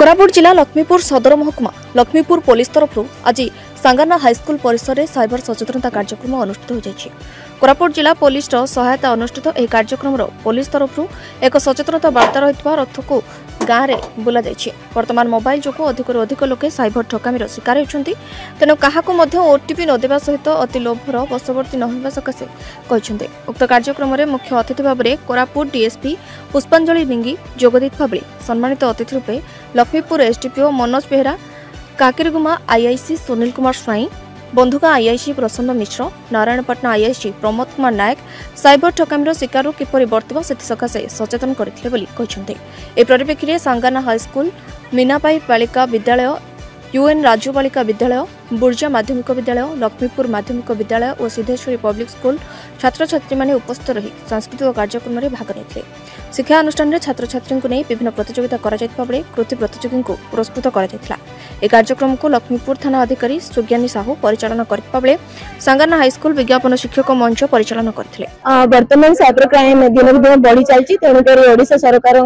कोरापुट जिला लक्ष्मीपुर सदर महकुमा लक्ष्मीपुर पुलिस तरफ आज सांगाना हाईस्कल परिसर में साइबर सचेतनता कार्यक्रम अनुष्ठित हो कोरापुट जिला पुलिस सहायता अनुष्ठित यह कार्यक्रम पुलिस तरफ एक सचेतनता वार्ता रही रथ को गाँव में बुला वर्तमान मोबाइल जो अधिक अधिक लोके साइबर ठकामीर शिकार होती तेणु क्या ओटीपी नदेवा सहित अति लोभर वशवर्ती न होगा सकाशे कहते। उक्त कार्यक्रम में मुख्य अतिथि भाव में कोरापुट डीएसपी पुष्पांजलि निंगी जोगदेवा बेले सम्मानित अतिथि रूपे लक्ष्मीपुर एसडीपीओ मनोज बेहरा, काकिरगुमा आईआईसी सुनील कुमार स्वाई, बंधुका IIC Prasanna Mishra, Narayanpatna IIC Pramod Kumar Nayak cyber ठकामीर शिकार किपरि बर्तिब से सकाशे सचेतन करते। ए परिप्रेक्षी सांगाना हाईस्कल, मीनापाई बालिका विद्यालय, यूएन राजू बालिका विद्यालय, बुर्जा माध्यमिक विद्यालय, लक्ष्मीपुर माध्यमिक विद्यालय और सिद्धेश्वरी पब्लिक स्कूल छात्र छात्री माने उपस्थित रही सांस्कृतिक कार्यक्रम में भाग लेते। शिक्षा अनुष्ठान में छात्र छात्री को नहीं विभिन्न प्रतियोगिता बेले कृति प्रतियोगी को पुरस्कृत कर कार्यक्रम को लक्ष्मीपुर थाना अधिकारी सुज्ञानी साहू परिचालन करथिबा बेले सांगाना हाईस्कल विज्ञापन शिक्षक मंच परिचालन करथिले। वर्तमान साइबर क्राइम दिन दिन बढ़ी चलती तेणुक ओडिशा सरकार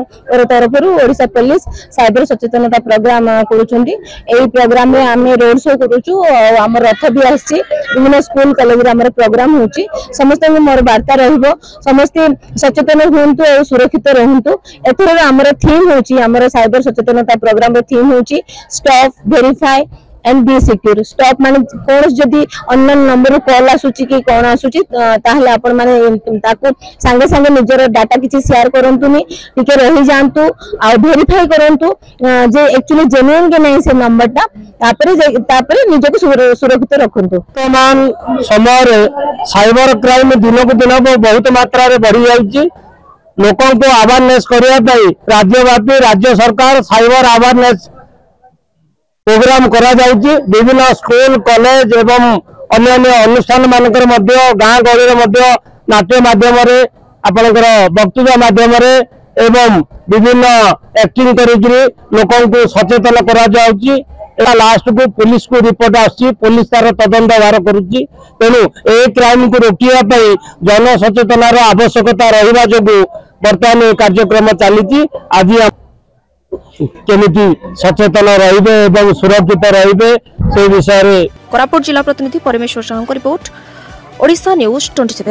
तरफ ओडिशा पुलिस साइबर सचेतनता प्रोग्राम करुँच। प्रोग्राम में आम रोड शो करुचु, आम रथ भी आसी विभिन्न स्कूल कॉलेज आम प्रोग्राम होची। समस्त मोर वार्ता रहिबो, समस्ते सचेतन हुंतु और सुरक्षित रहंतु। एथर आमर थीम होची, आमर साइबर सचेतनता प्रोग्राम रो थीम होची stop verify and be secure. Stop माने कोन जदी अननोन नंबर कॉल आसुची कि कोन आसुची ताहले आपण माने ताको संगे संगे निजर डाटा किछि शेयर करंतुनी, टिके रहि जानतु आ वेरीफाई करंतु जे एक्चुअली जेन्युइन के नै से नंबरटा तापरे निजको सुरक्षित रखंतु। वर्तमान समय साइबर क्राइम दिन को दिन बहुत मात्रा रे बढ़ी जाईची। लोकों को अवेयरनेस करिया पई राज्यव्यापी राज्य सरकार साइबर अवेयरनेस प्रोग्राम करा जाउची। विभिन्न स्कूल कॉलेज एवं अन्य अनुष्ठान मानकर मध्य गाँ गहली मध्य नाट्य माध्यम आपणकर वक्तव्य माध्यम एवं विभिन्न एक्टिंग करी लोकों को सचेतन करा जाउची। लास्ट को पुलिस को रिपोर्ट आसी, पुलिस तार तदंत बार करुच्ची। तेणु ए क्राइम को रोकिया जन सचेतनार आवश्यकता रहिबा जोगु वर्तमान कार्यक्रम चली। आज केमिति सचेतन रहिबे एवं सुरक्षित रहिबे से विषय रे कोरापुट जिला प्रतिनिधि परमेश्वर साहू रिपोर्ट, ओडिशा न्यूज 27।